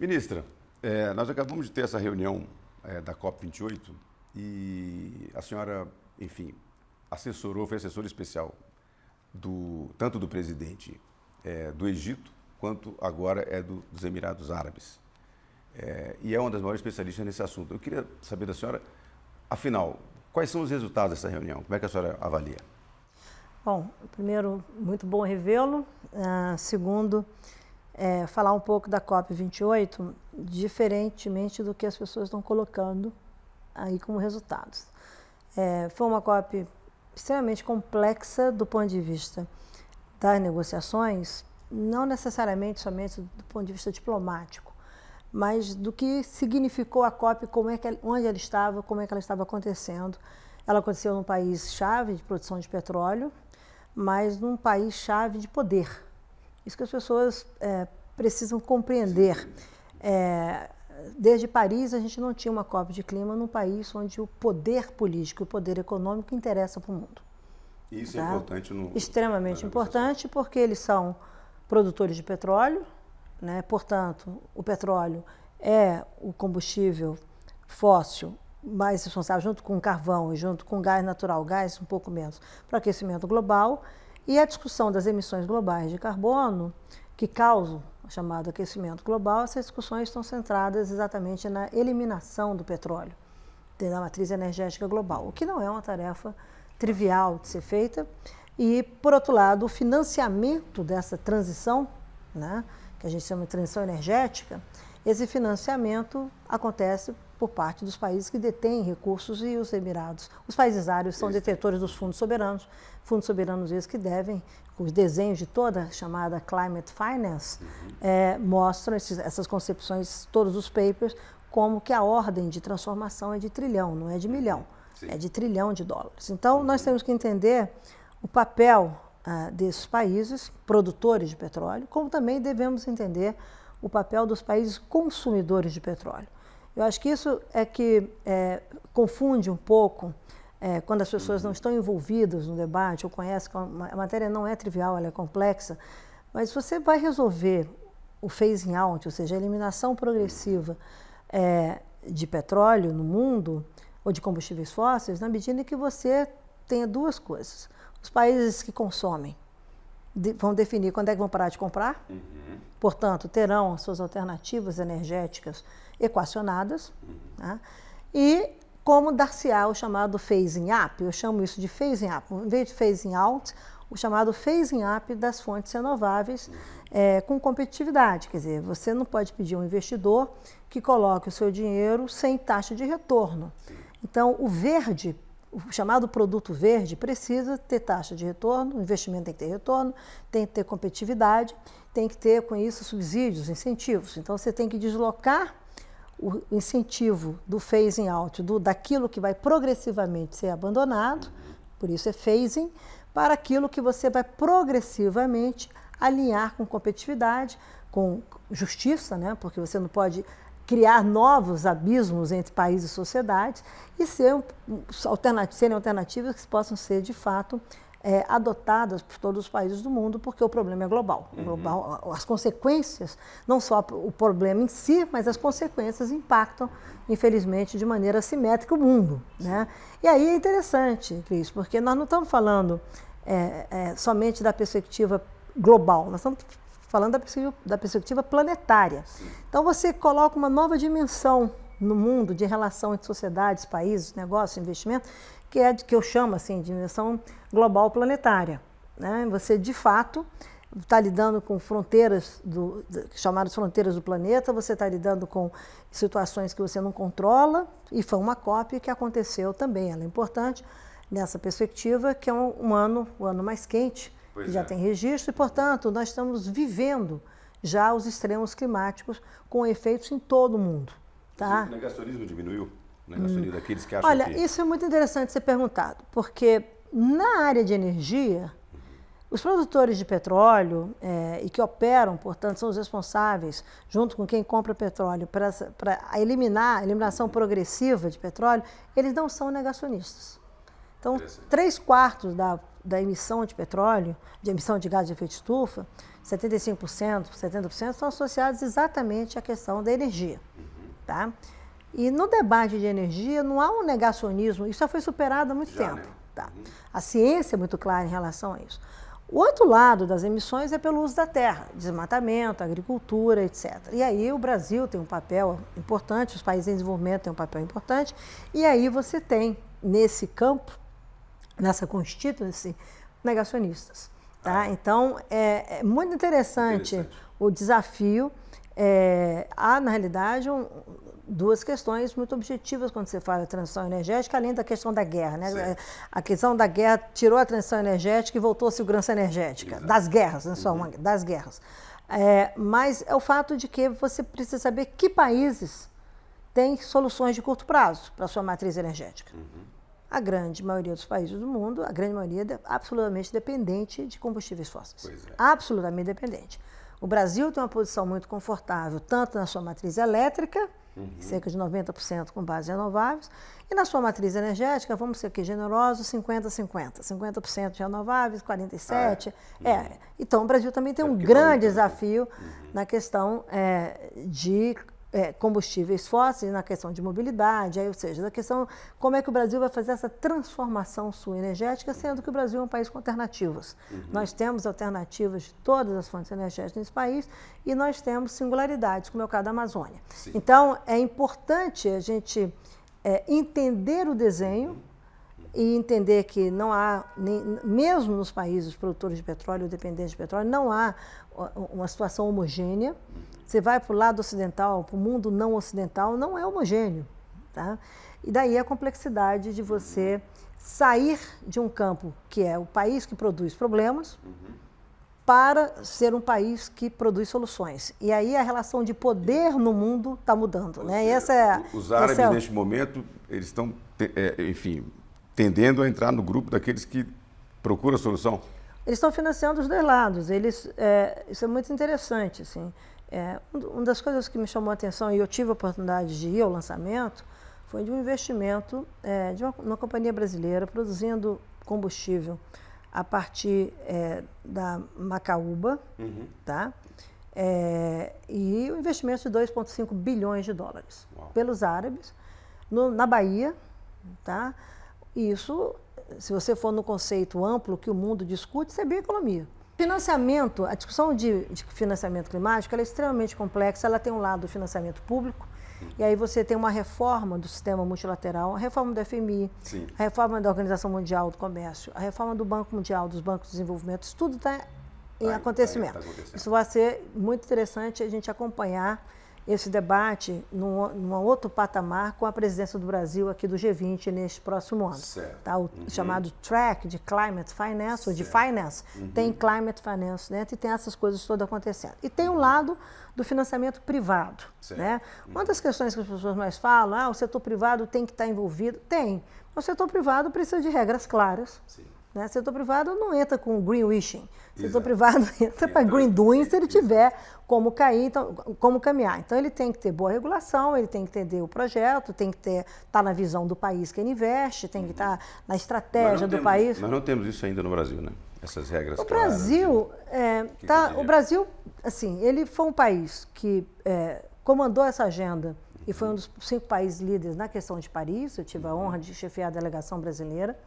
Ministra, nós acabamos de ter essa reunião da COP28 e a senhora, enfim, foi assessora especial tanto do presidente do Egito quanto agora dos Emirados Árabes. E é uma das maiores especialistas nesse assunto. Eu queria saber da senhora, afinal, quais são os resultados dessa reunião? Como é que a senhora avalia? Bom, primeiro, muito bom revê-lo. Segundo, falar um pouco da COP28, diferentemente do que as pessoas estão colocando aí como resultados. Foi uma COP extremamente complexa do ponto de vista das negociações, não necessariamente somente do ponto de vista diplomático, mas do que significou a COP, onde ela estava, como é que ela estava acontecendo. Ela aconteceu num país-chave de produção de petróleo, mas num país-chave de poder. Isso que as pessoas precisam compreender. Desde Paris, a gente não tinha uma COP de clima num país onde o poder político e o poder econômico interessa para o mundo. Isso é importante extremamente importante, porque eles são produtores de petróleo, né? Portanto, o petróleo é o combustível fóssil mais responsável, junto com o carvão e junto com o gás natural, gás um pouco menos, para o aquecimento global. E a discussão das emissões globais de carbono, que causam o chamado aquecimento global, essas discussões estão centradas exatamente na eliminação do petróleo da matriz energética global, o que não é uma tarefa trivial de ser feita. E, por outro lado, o financiamento dessa transição, né, que a gente chama de transição energética, esse financiamento acontece por parte dos países que detêm recursos e os Emirados. Os países árabes são detentores dos fundos soberanos esses que devem, os desenhos de toda a chamada Climate Finance, mostram essas concepções, todos os papers, como que a ordem de transformação é de trilhão, não é de milhão, é de trilhão de dólares. Então, nós temos que entender o papel desses países produtores de petróleo, como também devemos entender o papel dos países consumidores de petróleo. Eu acho que isso é que confunde um pouco quando as pessoas não estão envolvidas no debate ou conhecem que a matéria não é trivial, ela é complexa, mas você vai resolver o phasing out, ou seja, a eliminação progressiva de petróleo no mundo ou de combustíveis fósseis, na medida em que você tenha duas coisas. Os países que consomem vão definir quando é que vão parar de comprar, portanto, terão as suas alternativas energéticas equacionadas, né? E como dar-se-á o chamado phasing up, eu chamo isso de phasing up, em vez de phasing out, o chamado phasing up das fontes renováveis com competitividade, quer dizer, você não pode pedir a um investidor que coloque o seu dinheiro sem taxa de retorno. Então, o verde, o chamado produto verde, precisa ter taxa de retorno, o investimento tem que ter retorno, tem que ter competitividade, tem que ter, com isso, subsídios, incentivos. Então, você tem que deslocar o incentivo do phasing out, daquilo que vai progressivamente ser abandonado, por isso é phasing, para aquilo que você vai progressivamente alinhar com competitividade, com justiça, né? Porque você não pode criar novos abismos entre países e sociedades e serem alternativas que possam ser, de fato, adotadas por todos os países do mundo, porque o problema é global. As consequências, não só o problema em si, mas as consequências impactam, infelizmente, de maneira assimétrica o mundo, né? E aí é interessante, Cris, porque nós não estamos falando somente da perspectiva global, nós estamos falando da perspectiva planetária. Então, você coloca uma nova dimensão no mundo de relação entre sociedades, países, negócios, investimento, que eu chamo assim, de dimensão global planetária, né? Você, de fato, está lidando com fronteiras, chamadas fronteiras do planeta, você está lidando com situações que você não controla, e foi uma COP que aconteceu também, ela é importante nessa perspectiva, que é o ano mais quente, que já tem registro, e, portanto, nós estamos vivendo já os extremos climáticos com efeitos em todo o mundo. Tá? O negacionismo diminuiu? O negacionismo daqueles que acham Olha, isso é muito interessante ser perguntado, porque na área de energia, os produtores de petróleo e que operam, portanto, são os responsáveis, junto com quem compra petróleo, para a eliminação progressiva de petróleo, eles não são negacionistas. Então, 3/4 da emissão de petróleo, de emissão de gás de efeito de estufa, 75%, 70% estão associados exatamente à questão da energia. Tá? E no debate de energia não há um negacionismo, isso já foi superado há muito tempo. Né? Tá? A ciência é muito clara em relação a isso. O outro lado das emissões é pelo uso da terra, desmatamento, agricultura, etc. E aí o Brasil tem um papel importante, os países em desenvolvimento têm um papel importante, e aí você tem, nesse campo, nessa constituency, negacionistas. Tá? Então, é muito interessante o desafio. Há, na realidade, duas questões muito objetivas quando você fala de transição energética, além da questão da guerra. Né? A questão da guerra tirou a transição energética e voltou a segurança energética. Exato. Das guerras, não só das guerras. Mas é o fato de que você precisa saber que países têm soluções de curto prazo para a sua matriz energética. A grande maioria dos países do mundo, a grande maioria é absolutamente dependente de combustíveis fósseis. Absolutamente dependente. O Brasil tem uma posição muito confortável, tanto na sua matriz elétrica, cerca de 90% com base em renováveis, e na sua matriz energética, vamos ser aqui generosos, 50-50. 50% de renováveis, 47%. Então, o Brasil também tem um grande desafio na questão de combustíveis fósseis, na questão de mobilidade, ou seja, na questão como é que o Brasil vai fazer essa transformação sua energética, sendo que o Brasil é um país com alternativas. Nós temos alternativas de todas as fontes energéticas nesse país e nós temos singularidades, como é o caso da Amazônia. Sim. Então, é importante a gente entender o desenho e entender que não há, mesmo nos países produtores de petróleo ou dependentes de petróleo, não há uma situação homogênea. Você vai para o lado ocidental, para o mundo não ocidental, não é homogêneo. Tá? E daí a complexidade de você sair de um campo que é o país que produz problemas para ser um país que produz soluções. E aí a relação de poder no mundo está mudando. Né? Os árabes, neste momento, eles estão, enfim, tendendo a entrar no grupo daqueles que procuram a solução? Eles estão financiando os dois lados. Isso é muito interessante. Assim. Uma das coisas que me chamou a atenção, e eu tive a oportunidade de ir ao lançamento, foi de um investimento de uma companhia brasileira produzindo combustível a partir da macaúba, tá? E o investimento de 2,5 bilhões de dólares pelos árabes, na Bahia. Tá? Isso, se você for no conceito amplo que o mundo discute, isso é bioeconomia. Financiamento, a discussão de financiamento climático ela é extremamente complexa, ela tem um lado do financiamento público, e aí você tem uma reforma do sistema multilateral, a reforma do FMI, Sim. a reforma da Organização Mundial do Comércio, a reforma do Banco Mundial, dos bancos de desenvolvimento, isso tudo está em acontecimento. Isso vai ser muito interessante a gente acompanhar esse debate num outro patamar com a presidência do Brasil aqui do G20 neste próximo ano. Tá? O chamado track de Climate Finance, ou de Finance, tem Climate Finance, né? E tem essas coisas todas acontecendo. E tem o lado do financiamento privado. Né? Uma das questões que as pessoas mais falam, o setor privado tem que estar envolvido. Tem. O setor privado precisa de regras claras. Sim. Né? O setor privado não entra com greenwashing. O setor privado entra para green doing se ele tiver como caminhar. Então, ele tem que ter boa regulação, ele tem que entender o projeto, tem que estar na visão do país que ele investe, tem que estar na estratégia do país. Nós não temos isso ainda no Brasil, né? Essas regras claras. O Brasil, assim, ele foi um país que comandou essa agenda e foi um dos 5 países líderes na questão de Paris. Eu tive a honra de chefiar a delegação brasileira.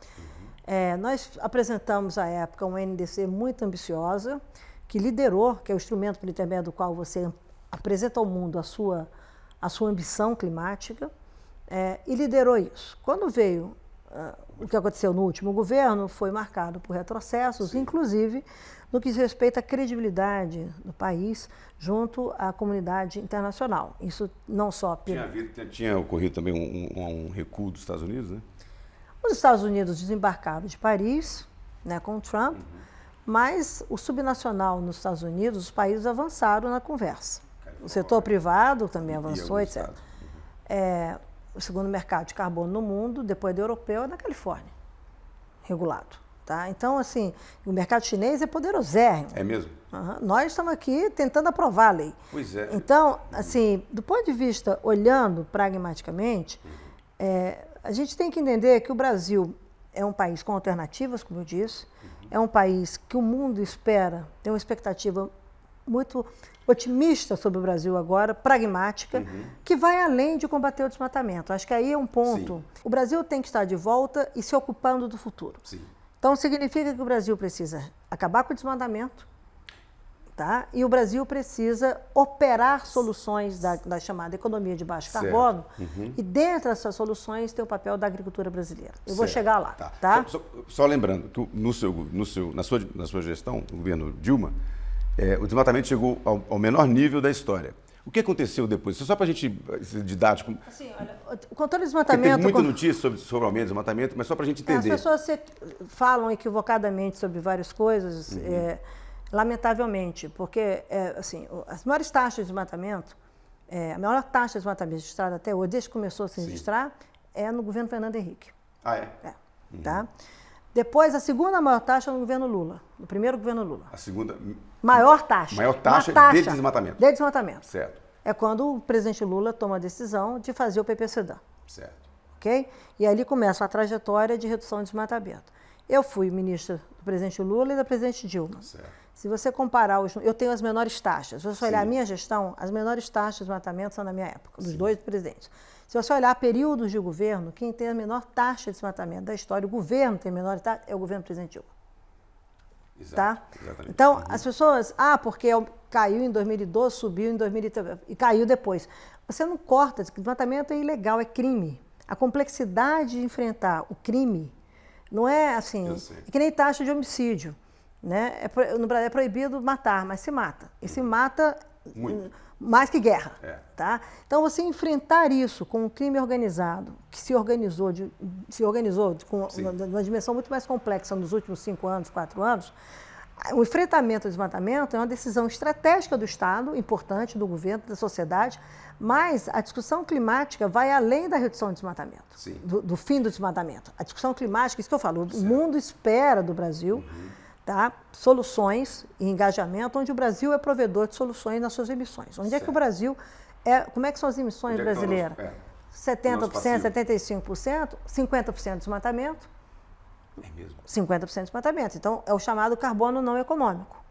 Nós apresentamos à época uma NDC muito ambiciosa, que liderou, que é o instrumento por intermédio do qual você apresenta ao mundo a sua ambição climática, e liderou isso. Quando veio o que aconteceu no último governo, foi marcado por retrocessos, Sim. inclusive no que diz respeito à credibilidade do país junto à comunidade internacional. Isso não só... Tinha ocorrido também um recuo dos Estados Unidos, né? Os Estados Unidos desembarcaram de Paris, né, com o Trump, mas o subnacional nos Estados Unidos, os países avançaram na conversa. O setor privado também avançou, etc. O segundo mercado de carbono no mundo, depois do europeu, é na Califórnia, regulado. Tá? Então, assim, o mercado chinês é poderosérrimo. É mesmo? Nós estamos aqui tentando aprovar a lei. Pois é. Então, assim, do ponto de vista, olhando pragmaticamente, a gente tem que entender que o Brasil, ele é um país que é um país com alternativas, como eu disse, é um país que o mundo espera, tem uma expectativa muito otimista sobre o Brasil agora, pragmática, que vai além de combater o desmatamento. Acho que aí é um ponto. Sim. O Brasil tem que estar de volta e se ocupando do futuro. Sim. Então, significa que o Brasil precisa acabar com o desmatamento, tá? E o Brasil precisa operar soluções da chamada economia de baixo carbono, e dentro dessas soluções tem o papel da agricultura brasileira. Eu vou chegar lá. Tá? Só lembrando que na sua gestão, no governo Dilma, o desmatamento chegou ao menor nível da história. O que aconteceu depois? Só para a gente ser didático. Assim, olha, o controle do desmatamento... Teve muita notícia sobre o aumento do desmatamento, mas só para a gente entender. As pessoas falam equivocadamente sobre várias coisas, lamentavelmente, porque assim, as maiores taxas de desmatamento, a maior taxa de desmatamento registrada até hoje, desde que começou a se registrar, é no governo Fernando Henrique. Ah, é? Tá? Depois, a segunda maior taxa é no governo Lula, no primeiro governo Lula. A segunda... Maior taxa. Maior taxa de desmatamento. De desmatamento. Certo. É quando o presidente Lula toma a decisão de fazer o PPCDAN. Certo. Ok? E ali começa a trajetória de redução de desmatamento. Eu fui ministra do presidente Lula e da presidente Dilma. Certo. Se você comparar, eu tenho as menores taxas. Se você olhar a minha gestão, as menores taxas de desmatamento são da minha época, dos dois presidentes. Se você olhar períodos de governo, quem tem a menor taxa de desmatamento da história, o governo tem a menor taxa, é o governo do presidente Dilma. Exato, tá? Exatamente. Então, as pessoas, porque caiu em 2012, subiu em 2013 e caiu depois. Você não corta, desmatamento é ilegal, é crime. A complexidade de enfrentar o crime não é assim, é que nem taxa de homicídio. Né? No Brasil é proibido matar, mas se mata. E se mata mais que guerra. Tá? Então, você enfrentar isso com um crime organizado, que se organizou com uma dimensão muito mais complexa nos últimos 5 anos, 4 anos, o enfrentamento ao desmatamento é uma decisão estratégica do Estado, importante, do governo, da sociedade, mas a discussão climática vai além da redução do desmatamento, do fim do desmatamento. A discussão climática, isso que eu falo, o mundo espera do Brasil tá? Soluções e engajamento, onde o Brasil é provedor de soluções nas suas emissões. Onde é que o Brasil como é que são as emissões brasileiras? 70%, 75%, 50% de desmatamento. É mesmo? 50% de desmatamento. Então, é o chamado carbono não econômico.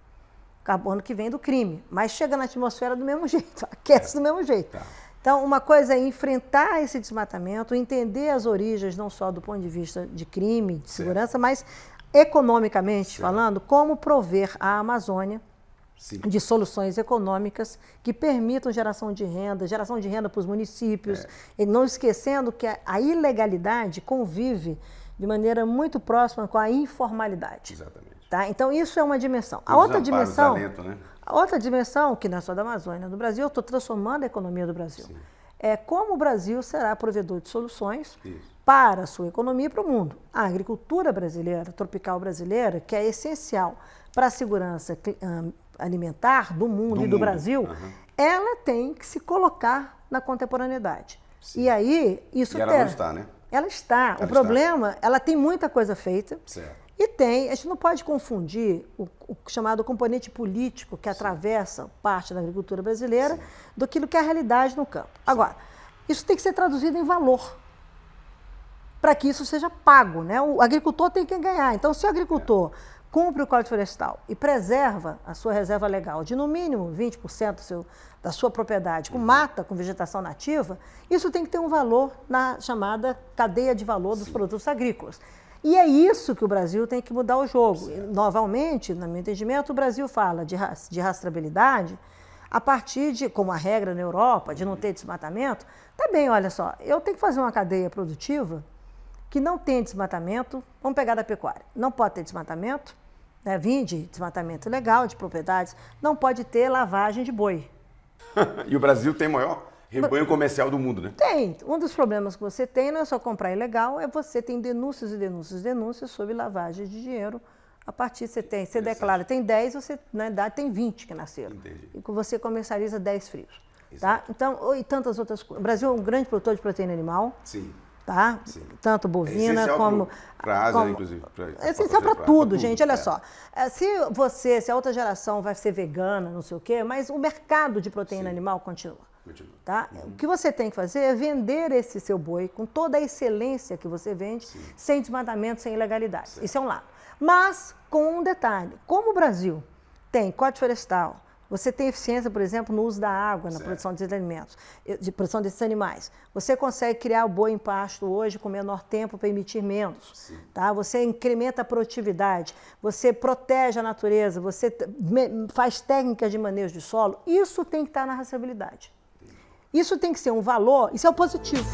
Carbono que vem do crime, mas chega na atmosfera do mesmo jeito, aquece do mesmo jeito. Tá. Então, uma coisa é enfrentar esse desmatamento, entender as origens, não só do ponto de vista de crime, de segurança, mas economicamente falando, como prover à Amazônia de soluções econômicas que permitam geração de renda para os municípios, e não esquecendo que a ilegalidade convive de maneira muito próxima com a informalidade. Exatamente. Tá? Então, isso é uma dimensão. A outra dimensão, que não é só da Amazônia, do Brasil, eu estou transformando a economia do Brasil. É como o Brasil será provedor de soluções para a sua economia e para o mundo. A agricultura brasileira, tropical brasileira, que é essencial para a segurança alimentar do mundo e do Brasil, ela tem que se colocar na contemporaneidade. E aí, isso ela não está, né? Ela está. O problema, ela tem muita coisa feita. E a gente não pode confundir o chamado componente político que atravessa parte da agricultura brasileira do que é a realidade no campo. Agora, isso tem que ser traduzido em valor para que isso seja pago, né? O agricultor tem que ganhar. Então, se o agricultor cumpre o Código Florestal e preserva a sua reserva legal de no mínimo 20% da sua propriedade com mata, com vegetação nativa, isso tem que ter um valor na chamada cadeia de valor dos produtos agrícolas. E é isso que o Brasil tem que mudar o jogo. Novamente, no meu entendimento, o Brasil fala de rastreabilidade a partir de, como a regra na Europa, de não ter desmatamento. Tá bem, olha só, eu tenho que fazer uma cadeia produtiva que não tem desmatamento, vamos pegar da pecuária, não pode ter desmatamento, né, vinde desmatamento ilegal de propriedades, não pode ter lavagem de boi. E o Brasil tem o maior rebanho comercial do mundo, né? Tem. Um dos problemas que você tem não é só comprar ilegal, é você tem denúncias e denúncias e denúncias sobre lavagem de dinheiro. A partir você declara, tem 10, você na verdade tem 20 que nasceram. Entendi. E você comercializa 10 frios. Tá? Então, e tantas outras coisas. O Brasil é um grande produtor de proteína animal. Sim. Tá? Tanto bovina como... Para a Ásia, inclusive. É essencial para tudo, gente. Olha só. Se a outra geração vai ser vegana, não sei o quê, mas o mercado de proteína animal continua. Continua. Tá? O que você tem que fazer é vender esse seu boi com toda a excelência que você vende, sem desmatamento, sem ilegalidade. Isso é um lado. Mas com um detalhe, como o Brasil tem Código Florestal, você tem eficiência, por exemplo, no uso da água na produção desses alimentos, de produção desses animais. Você consegue criar o boi em pasto hoje com menor tempo para emitir menos. Tá? Você incrementa a produtividade, você protege a natureza, você faz técnicas de manejo de solo. Isso tem que estar na rastreabilidade. Isso tem que ser um valor, isso é o positivo.